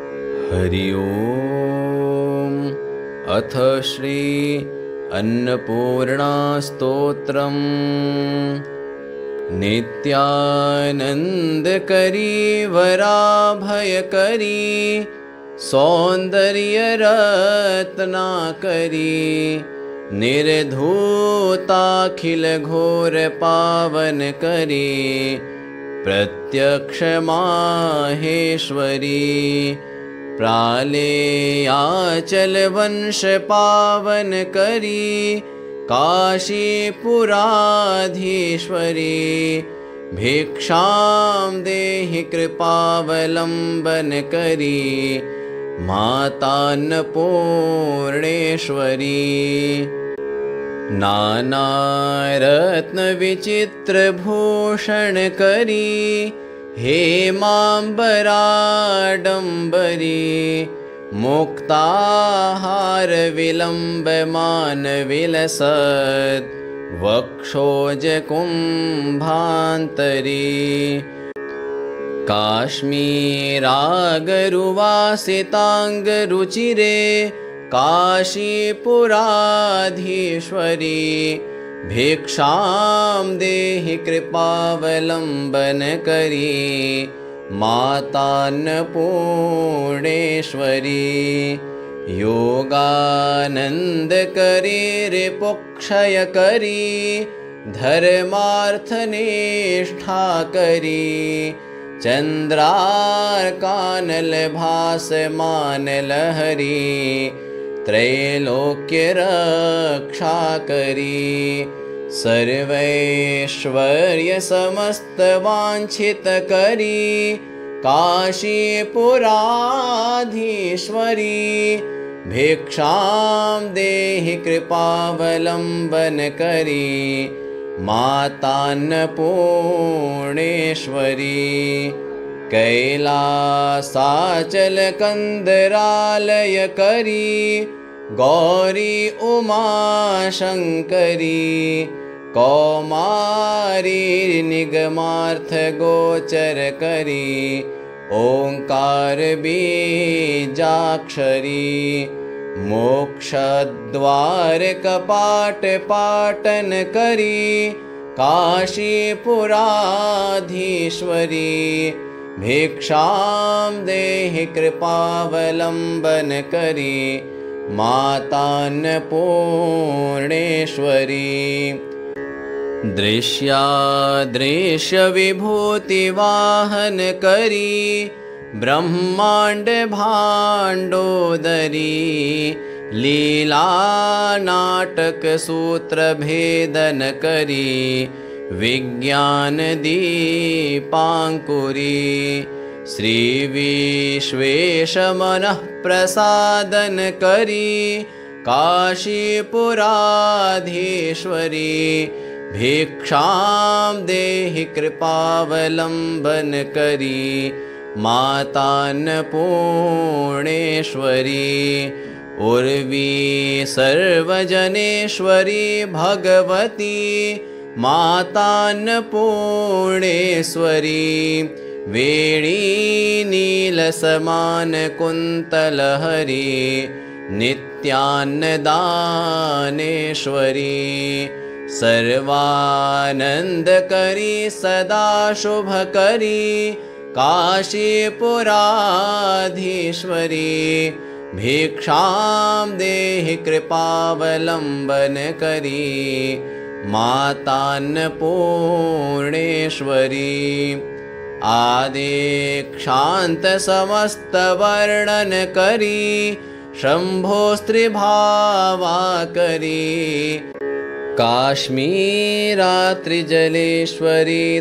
हरि ओम। अथ श्री अन्नपूर्णा स्तोत्रम्। नित्यानन्दकरी वराभयकरी सौन्दर्यरत्नाकरी निर्धूताखिलघोरपावनकरी प्रत्यक्ष माहेश्वरी प्रालेयाचलवंश पावन करी काशीपुराधीश्वरी भिक्षां देहि कृपावलम्बन करी मातान्नपूर्णेश्वरी नानारत्नविचित्रभूषण करी हेमाम्बराडम्बरी मुक्ताहारविलम्बमानविलसत् वक्षोजकुम्भान्तरी काश्मीरागरुवासिताङ्गरुचिरे काशीपुराधीश्वरी भिक्षां देहि कृपावलम्बन करी मातान्नपूर्णेश्वरी योगानन्दकरी रिपुक्षयकरी धर्मार्थनिष्ठाकरी चन्द्रार्कानलभासमानलहरी त्रैलोक्यरक्षाकरी सर्वैश्वर्यसमस्तवाञ्छितकरी काशीपुराधीश्वरी भिक्षां देहि कृपावलम्बन करी मातान्नपूर्णेश्वरी कैलासाचलकन्दरालयकरी गौरी उमाशङ्करी कौमारी निगमार्थगोचरकरी ओंकार बीजाक्षरी मोक्षद्वारकपाटपाटनकरी काशीपुराधीश्वरी भिक्षां देहि कृपावलम्बन करी मातान्नपूर्णेश्वरी दृश्यादृश्यविभूतिवाहन करी ब्रह्मांड भाण्डोदरी लीलानाटक सूत्रभेदन करी विज्ञान दीपाङ्कुरी श्रीविश्वेश मनः प्रसादन करी काशीपुराधीश्वरी भिक्षां देहि कृपावलम्बन करी मातान्नपूर्णेश्वरी उर्वी सर्वजनेश्वरी भगवती मातान्नपूर्णेश्वरी वेणी नीलसमान कुन्तलहरी नित्यान्नदानेश्वरी सर्वानन्दकरी सदा शुभकरी काशीपुराधीश्वरी भिक्षां देहि कृपावलम्बन करी मातान्नपूर्णेश्वरी आदिक्षान्त समस्तवर्णन करी शम्भोस्त्रिभावाकरी काश्मीरात्रिजलेश्वरी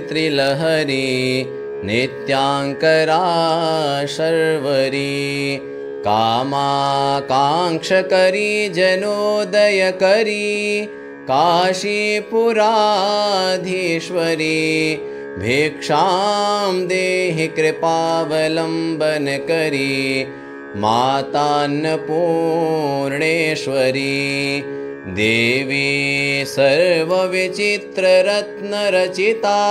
त्रिलहरी नित्याङ्करा शर्वरी कामाकाङ्क्षकरी जनोदयकरी काशीपुराधीश्वरी भिक्षां देहि कृपावलम्बन करी मातान्नपूर्णेश्वरी देवी सर्वविचित्ररत्नरचिता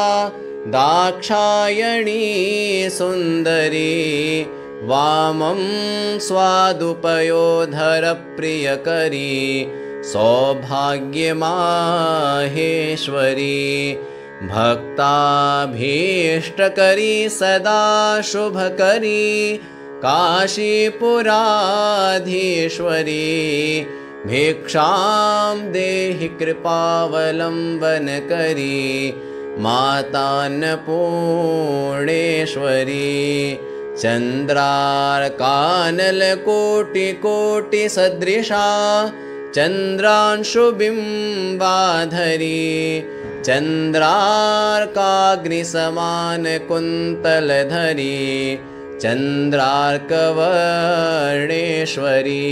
दाक्षायणी सुन्दरी वामं स्वादुपयोधरप्रियकरी सौभाग्यमाहेश्वरी भक्ताभीष्टकरी सदा शुभकरी काशीपुराधीश्वरी भिक्षां देहि कृपावलम्बनकरी मातान्नपूर्णेश्वरी चन्द्रार्कानलकोटिकोटिसदृशा चन्द्रांशुबिम्बाधरी चन्द्रार्काग्निसमानकुन्तलधरी चन्द्रार्कवर्णेश्वरी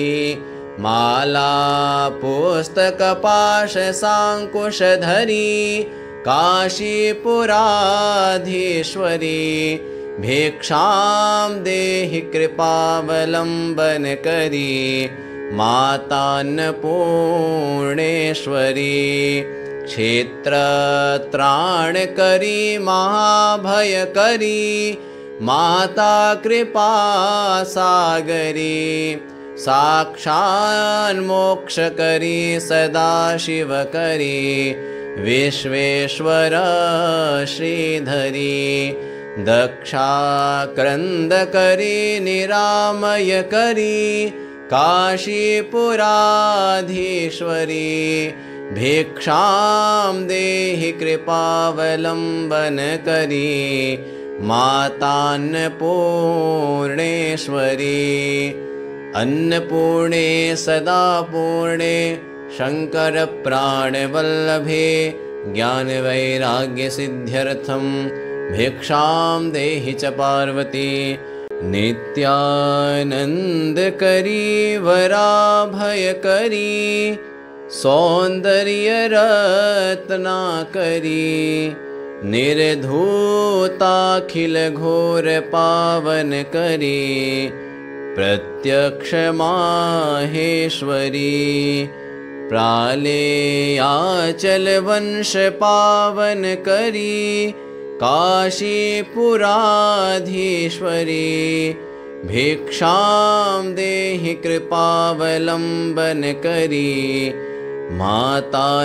माला पुस्तकपाशसाङ्कुशधरी काशीपुराधीश्वरी भिक्षां देहि कृपावलम्बनकरी मातान्नपूर्णेश्वरी क्षेत्रत्राणकरी महाभयकरी माता कृपासागरी साक्षान्मोक्षकरी सदाशिवकरी विश्वेश्वर श्रीधरी दक्षाक्रन्दकरी निरामयकरी काशीपुराधीश्वरी भिक्षां देहि कृपावलम्बनकरी मातान्नपूर्णेश्वरी अन्नपूर्णे सदा पूर्णे शङ्करप्राणवल्लभे ज्ञानवैराग्यसिद्ध्यर्थं भिक्षां देहि च पार्वती नित्यानन्दकरी वराभयकरी सौन्दर्यरत्नाकरी निर्धूताखिलघोरपावनकरी प्रत्यक्षमाहेश्वरी प्रालेयाचलवंशपावनकरी काशीपुराधीश्वरी भिक्षां देहि कृपावलम्बनकरी मातान्नपूर्णेश्वरी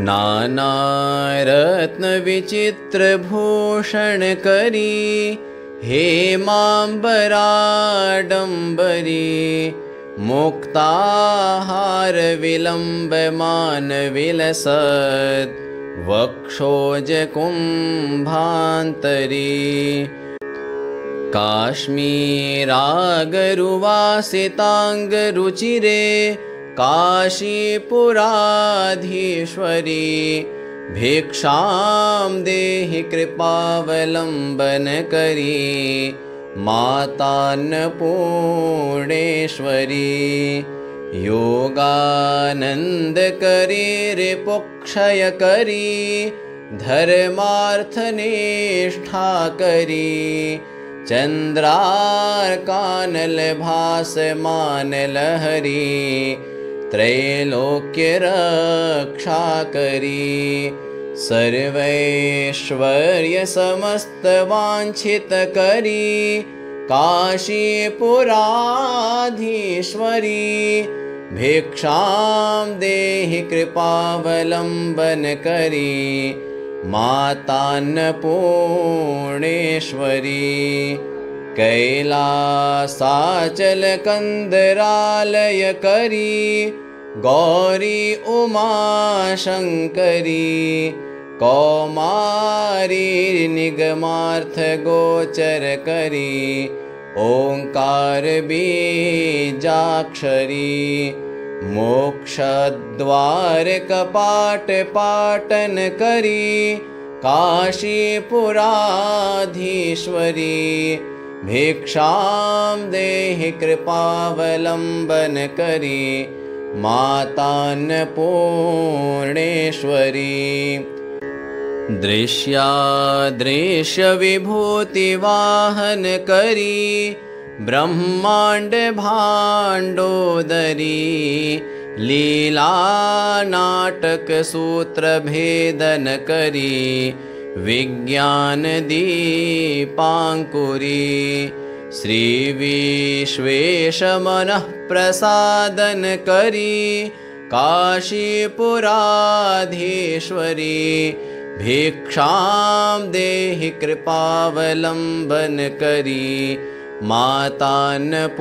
नानारत्नविचित्रभूषणकरी हेमाम्बराडम्बरी मुक्ताहारविलम्बमानविलसत् वक्षोजकुम्भान्तरी काश्मीरागरुवासिताङ्गरुचिरे काशीपुराधीश्वरी भिक्षां देहि कृपावलम्बनकरी मातान्नपूर्णेश्वरी योगानन्दकरी रिपुक्षयकरी धर्मार्थनिष्ठाकरी चन्द्रार्कानलभासमानलहरी त्रैलोक्यरक्षाकरी सर्वैश्वर्यसमस्तवाञ्छितकरी काशीपुराधीश्वरी भिक्षां देहि कृपावलम्बनकरी मातान्नपूर्णेश्वरी कैलासाचलकन्दरालयकरी गौरी उमाशङ्करी कौमारी निगमार्थगोचरकरी ओङ्कारबीजाक्षरी मोक्षद्वारकपाटपाटनकरी काशीपुराधीश्वरी भिक्षां देहि कृपावलम्बनकरी मातान्नपूर्णेश्वरी दृश्यादृश्यविभूतिवाहनकरी ब्रह्माण्डभाण्डोदरी लीलानाटकसूत्रभेदनकरी विज्ञानदीपाङ्कुरी श्रीविश्वेशमनः प्रसादन करी काशीपुराधीश्वरी भिक्षां देहि कृपावलम्बन करी मातान्नपूर्णेश्वरी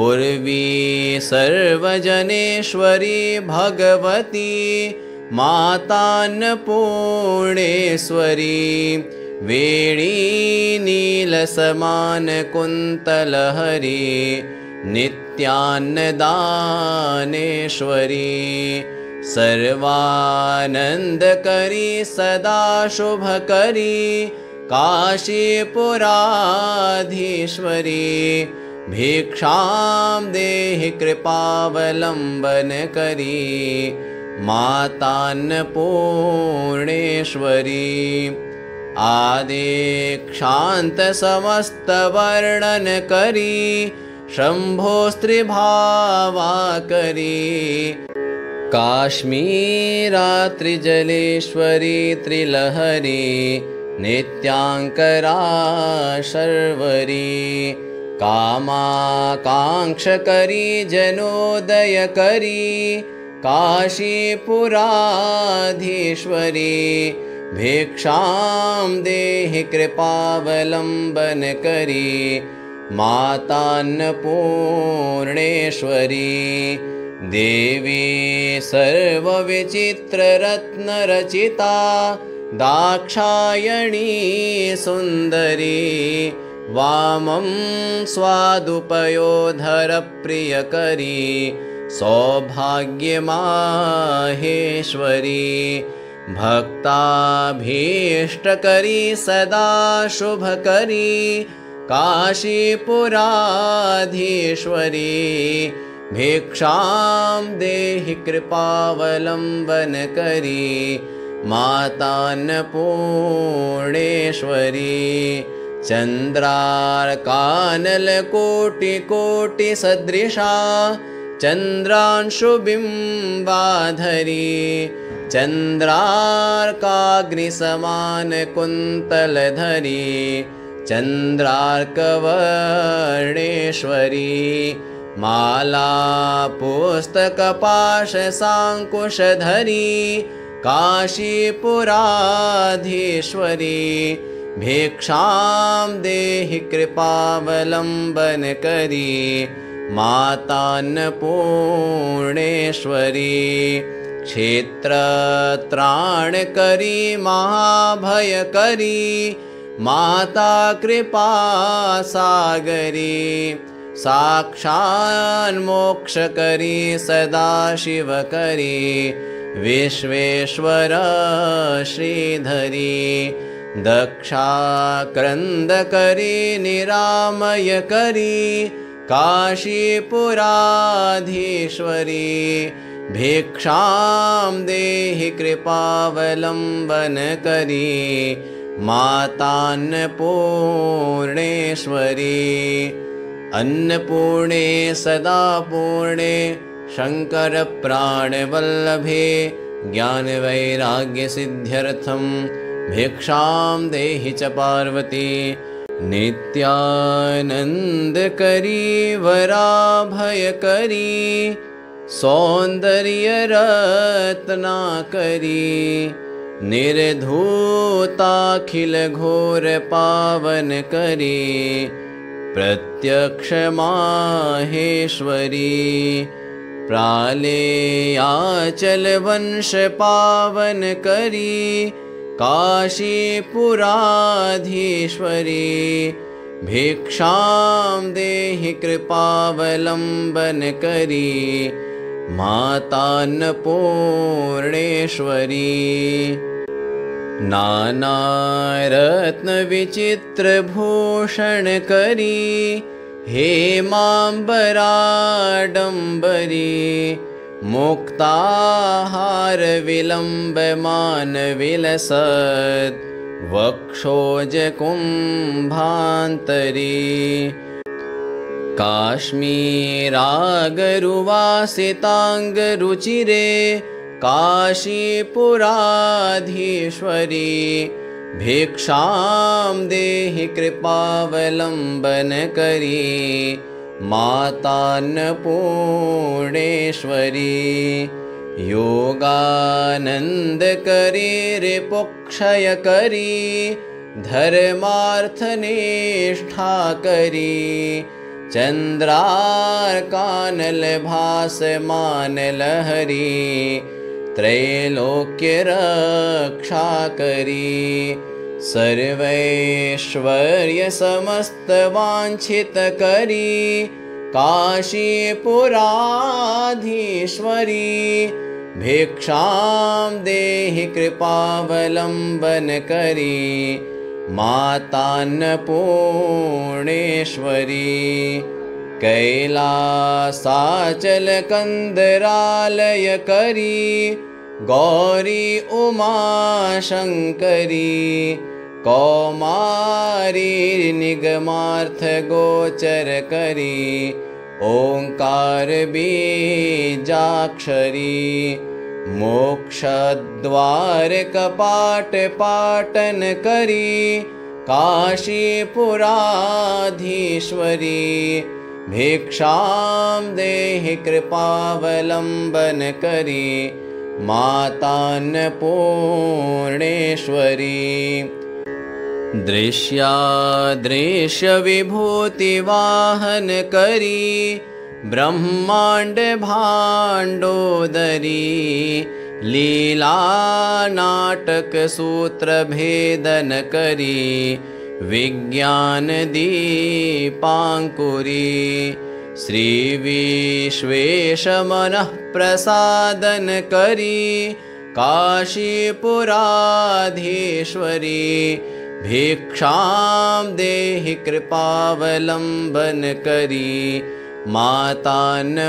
उर्वी सर्वजनेश्वरी भगवती मातान्नपूर्णेश्वरी वेणी नीलसमानकुन्तलहरी नित्यान्नदानेश्वरी सर्वानन्दकरी सदा शुभकरी काशीपुराधीश्वरी भिक्षां देहि कृपावलम्बन करी मातान्नपूर्णेश्वरी आदिक्षान्त समस्तवर्णन करी शम्भोस्त्रिभावा करी काश्मीरात्रिजलेश्वरी त्रिलहरी नित्याङ्करा शर्वरी कामाकाङ्क्षकरी जनोदयकरी काशीपुराधीश्वरी भिक्षां देहि कृपावलम्बन करी मातान्नपूर्णेश्वरी देवी सर्वविचित्ररत्नरचिता दाक्षायणी सुन्दरी वामं स्वादुपयोधरप्रियकरी सौभाग्यमाहेश्वरी भक्ताभीष्टकरी सदा शुभकरी काशीपुराधीश्वरी भिक्षां देहि कृपावलम्बन करी मातान्नपूर्णेश्वरी चन्द्रार्कानलकोटिकोटिसदृशा चन्द्रांशुबिम्बाधरी चन्द्रार्काग्निसमानकुन्तलधरी चन्द्रार्कवर्णेश्वरी मालापुस्तकपाशसाङ्कुशधरी काशीपुराधीश्वरी भिक्षां देहि कृपावलम्बन करी मातान्नपूर्णेश्वरी क्षेत्रत्राणकरी महाभयकरी माता कृपासागरी साक्षान्मोक्षकरी सदाशिवकरी विश्वेश्वर श्रीधरी दक्षाक्रन्दकरी निरामयकरी काशीपुराधीश्वरी भिक्षां देहि कृपावलम्बन करी मातान्नपूर्णेश्वरी अन्नपूर्णे सदा पूर्णे शङ्करप्राणवल्लभे ज्ञानवैराग्यसिद्ध्यर्थं भिक्षां देहि च पार्वती नित्यानन्दकरी वराभयकरी सौन्दर्यरत्नाकरी निर्धूताखिलघोरपावनकरी प्रत्यक्षमाहेश्वरी प्रालेयाचलवंशपावनकरी काशीपुराधीश्वरी भिक्षां देहि कृपावलम्बन करी मातान्नपूर्णेश्वरी नानारत्नविचित्रभूषणकरी हेमाम्बराडम्बरी मुक्ताहारविलम्बमानविलसत् वक्षोजकुम्भान्तरी काश्मीरागरुवासिताङ्गरुचिरे काशीपुराधीश्वरी भिक्षां देहि कृपावलम्बन करी मातान्नपूर्णेश्वरी योगानंद करी रिपुक्षय करी धर्मार्थनिष्ठा करी चंद्रार्कानल भासमान लहरी त्रैलोक्य रक्षा करी सर्वैश्वर्य समस्त वांछित करी काशीपुराधीश्वरी भिक्षां देहि कृपावलम्बन करी मातान्नपूर्णेश्वरी कैलासाचल कंदरालय करी गौरी उमा शंकरी कौमारी निगमार्थ गोचर करी ओंकार बीजाक्षरी मोक्षद्वार कपाट पाटन करी काशीपुराधीश्वरी भिक्षां देहि कृपावलम्बन करी मातान्नपूर्णेश्वरी दृश्यादृश्य विभूति वाहन करी ब्रह्मांड भांडोदरी लीला नाटक सूत्र भेदन करी विज्ञान दीपांकुरी श्री विश्वेश मनः प्रसादन करी काशीपुराधीश्वरी भिक्षां देहि कृपावलम्बन करी मातान्नपूर्णेश्वरी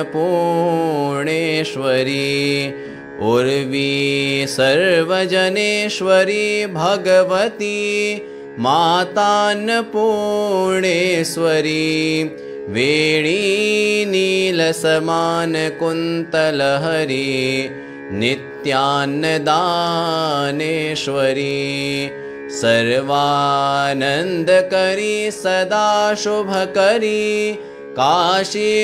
उर्वी सर्वजनेश्वरी भगवती मातान्नपूर्णेश्वरी वेणी नीलसमान कुन्तलहरी नित्यान्नदानेश्वरी सर्वानंदकरी सदा शुभकरी काशीपुराधीश्वरी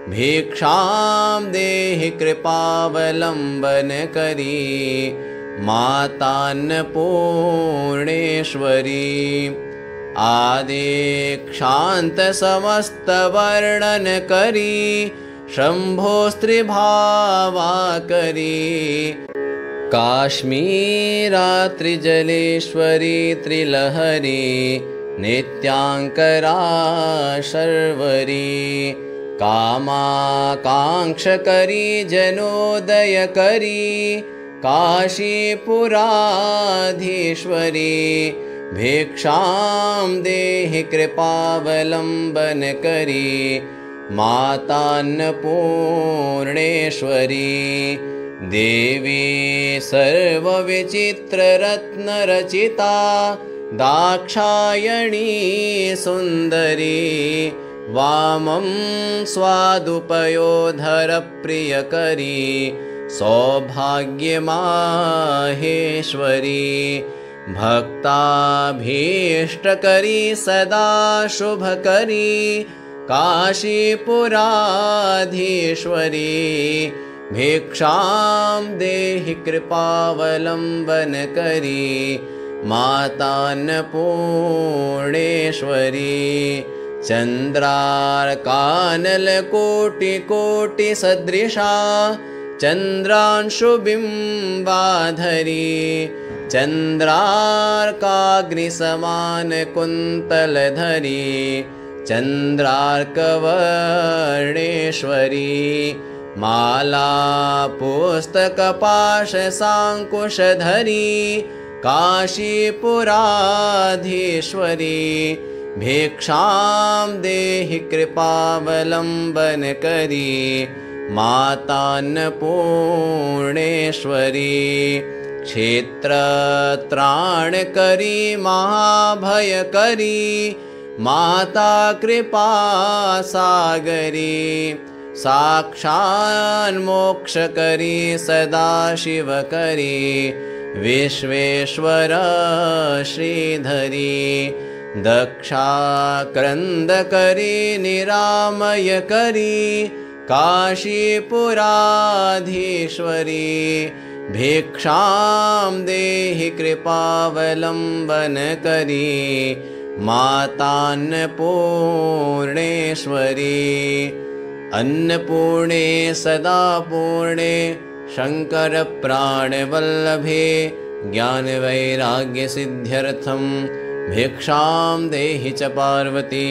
भिक्षां देहि कृपावलम्बन करी मातान्नपूर्णेश्वरी आदिक्षान्त समस्त वर्णन करी शंभो स्त्रीभावा करी काश्मीरात्रिजलेश्वरी त्रिलहरी नित्यांकरा शर्वरी कामाकांक्षकरी जनोदय करी काशीपुराधीश्वरी भिक्षां देहि कृपावलम्बन करी मातान्नपूर्णेश्वरी देवी सर्वविचित्ररत्नरचिता दाक्षायणी सुन्दरी वामं स्वादुपयोधरप्रियकरी सौभाग्यमाहेश्वरी भक्ताभीष्टकरी सदा शुभकरी काशीपुराधीश्वरी भिक्षां देहि कृपावलम्बन करी मातान्नपूर्णेश्वरी चन्द्रार्कानलकोटिकोटि सदृशा चन्द्रांशुबिम्बाधरी चन्द्रार्काग्निसमान कुन्तलधरी चन्द्रार्कवर्णेश्वरी माला पुस्तकपाशसाङ्कुशधरी काशीपुराधीश्वरी भिक्षां देहि कृपावलम्बन करी मातान्नपूर्णेश्वरी क्षेत्रत्राणकरी महाभयकरी माता कृपा सागरी साक्षान्मोक्षकरी सदाशिवकरी विश्वेश्वर श्रीधरी दक्षाक्रन्दकरी निरामयकरी काशीपुराधीश्वरी भिक्षां देहि कृपावलम्बनकरी मातान्नपूर्णेश्वरी अन्नपूर्णे सदा पूर्णे शङ्करप्राणवल्लभे ज्ञानवैराग्यसिद्ध्यर्थं भिक्षां देहि च पार्वती।